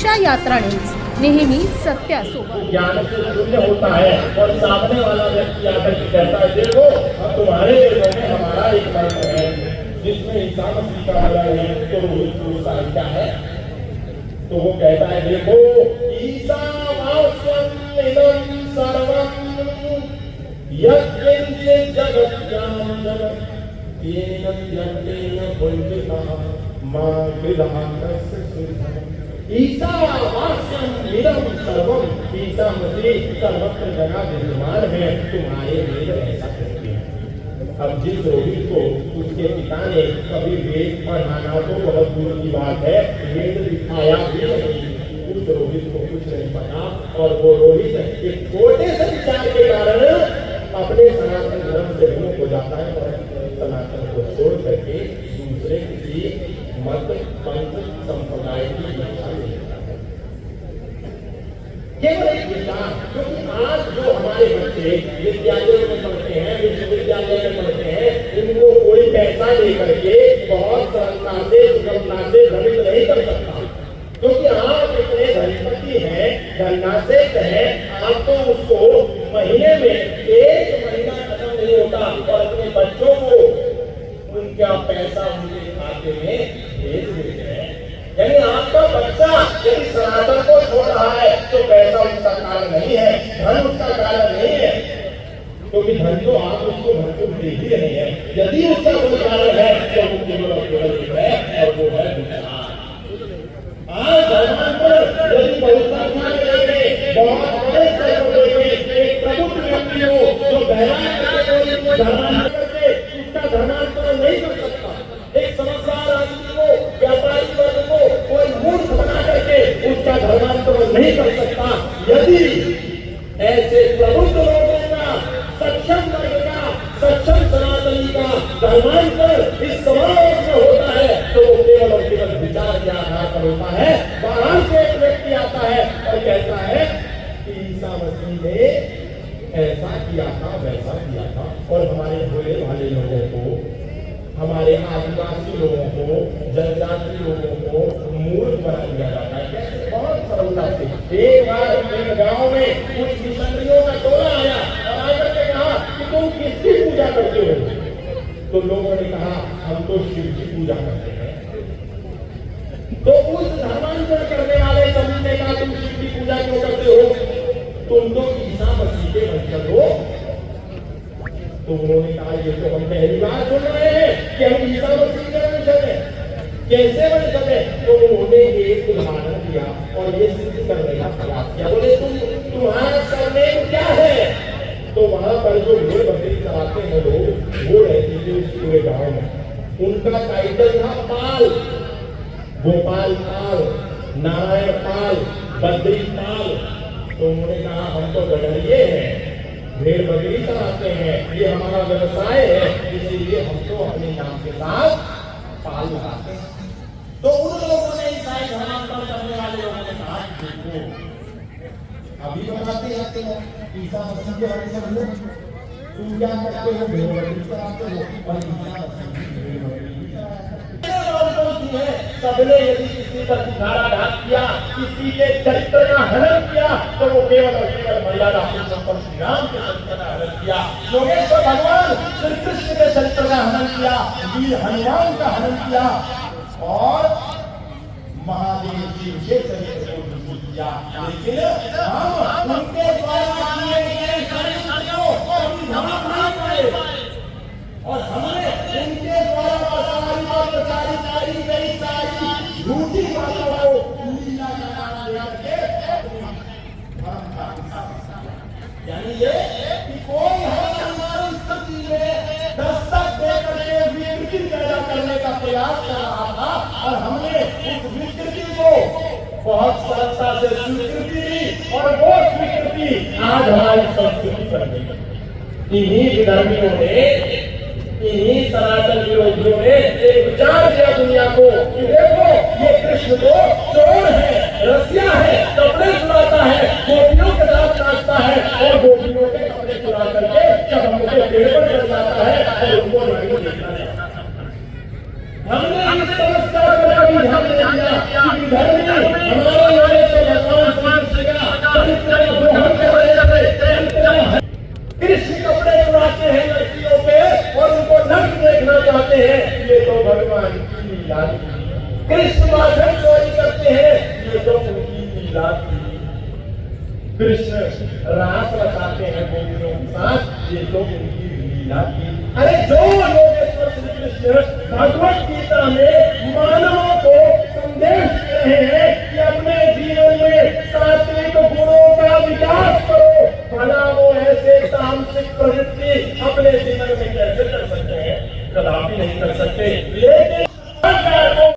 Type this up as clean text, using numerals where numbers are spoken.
दिशा यात्रा न्यूज नेहमी सत्यासोबत। ज्ञान से शून्य होता है और सामने वाला व्यक्ति आकर के कहता है देखो अब तुम्हारे दिलों में हमारा एक मंत्र है जिसमें ईसा मसीह का मिला है तो रोहित पुरुषा क्या है। तो वो कहता है देखो ईसा वास्यम इदं सर्वं यत्किंचित् जगत्यां जगत् येन यत्तेन पुंजितः मा विदहातस्य सिद्धम्। ईसा वास्यम इदं सर्वं, ईसा मसीह सर्वत्र जगह विद्यमान है, तुम्हारे वेद ऐसा कहते हैं। अब जिस रोहित को उसके पिता ने कभी वेद पढ़ाना तो बहुत दूर की बात है, वेद दिखाया भी नहीं, उस रोहित को कुछ नहीं पता और वो रोहित एक छोटे से विचार के कारण अपने सनातन धर्म से विमुख हो जाता है और सनातन को छोड़ करके दूसरे किसी मत पंथ संप्रदाय की रक्षा नहीं करता है। केवल एक विचार, क्योंकि आज जो हमारे बच्चे विद्यालयों में पढ़ते हैं, विश्वविद्यालय में पढ़ते हैं, इनको कोई पैसा लेकर के बहुत सरलता से सुगमता से भ्रमित नहीं कर सकता, क्योंकि आप इतने धनपति हैं, धनाशेष हैं, आप तो उसको महीने में एक महीना खत्म नहीं होता और अपने बच्चों को उनका पैसा उनके खाते में भेज देते हैं। यानी आपका बच्चा यदि सनातन को छोड़ रहा है तो पैसा उसका कारण नहीं है, धन उसका कारण नहीं है, क्योंकि धन तो आप उसको भरपूर दे ही रहे हैं। यदि उसका कोई कारण है तो वो केवल और केवल है और वो है विचार। आज धर्मांतर यदि बहुत संख्या में बहुत बड़े स्तर पर देखें, एक प्रमुख व्यक्ति हो जो धर्मांतर करके उसका धर्मांतर नहीं कर सकता, एक समझदार आदमी को, व्यापारी वर्ग को कोई मूर्ख बना करके उसका धर्मांतर नहीं कर सकता। यदि ऐसे प्रबुद्ध लोगों का, सक्षम वर्ग का, सक्षम सनातनी का धर्मांतर इस समाज में होता है तो वो केवल और केवल विचार के आधार पर होता है। बाहर से एक व्यक्ति आता है और कहता है कि ईसा मसीह ने ऐसा किया था, वैसा किया था, और हमारे भोले भाले लोगों को, हमारे आदिवासी लोगों को, जनजाति लोगों को मूर्ख बना दिया जाता है। कैसे? बहुत सरलता से। एक बार एक गांव में कुछ मिशनरियों का टोला आया और आकर के कहा कि तुम किसकी पूजा करते हो? तो लोगों ने कहा हम तो शिव की पूजा करते हैं। तो उस धर्मांतर करने वाले समूह ने कहा तुम शिव की पूजा क्यों करते हो? तुम तो ईसा मसीह के वंशज हो। तो उन्होंने कहा ये तो हम पहली बार सुन रहे हैं कि हम ईसा मसीह के वंशज हैं। कैसे वंशज हैं? तो उन्होंने एक उदाहरण दिया और ये सिद्ध करने का प्रयास किया। बोले तुम्हारा सरनेम क्या है? तो वहां पर जो भेड़ बकरी चलाते हैं लोग, वो रहते थे उस पूरे गांव में। उनका टाइटल था पाल, गोपाल पाल, नारायण पाल, बद्री पाल। तो उन्होंने कहा हम तो गडरिये हैं, भेड़ बकरी चलाते हैं, ये हमारा व्यवसाय है, इसीलिए हम तो अपने नाम के साथ पाल लगाते हैं। तो उन लोगों ने ईसाई धर्मांतर करने वाले लोगों ने कहा देखो अभी बताते आते हैं ईसा मसीह के बारे में, तुम क्या करते हो? भेड़ बकरी चलाते हो और ईसा मसीह भेड़ बकरी है। सबने यदि किसी पर कुठाराघात किया, किसी के चरित्र का हनन किया तो वो केवल और केवल मर्यादा पुरुषोत्तम श्री राम के चरित्र का हनन किया। योगेश्वर भगवान श्री कृष्ण के चरित्र का हनन किया, वीर हनुमान का हनन किया और महादेव शिव के चरित्र को दूषित किया। लेकिन हम उनके द्वारा किए गए सारे कार्यों को हम धर्म नहीं पाए और हमने उनके द्वारा प्रसारित और प्रचारित करी गई सारी झूठी बातों को लीला का नाम लेकर के यानी ये कि कोई हमारी स्थिति में दस्तक देकर के विकृति पैदा करने का प्रयास कर रहा था और हमने उस विकृति को बहुत सरलता से स्वीकृति दी और वो स्वीकृति आज हमारी संस्कृति बन गई। इन्हीं विधर्मियों ने, इन्हीं सनातन विरोधियों ने एक विचार दिया दुनिया को कि देखो ये कृष्ण तो चोर है, रसिया है, कपड़े चुराता है, गोपियों के साथ नाचता है और गोपियों के कपड़े चुरा करके जब हमको पेड़ पर चढ़ जाता है और उनको नहीं देखना चाहता। हमने इस समस्या पर कभी ध्यान नहीं दिया कि धर्म हमारे रास रचाते हैं गोपियों के साथ, ये लोग उनकी लीला की। अरे जो योगेश्वर श्री कृष्ण भगवत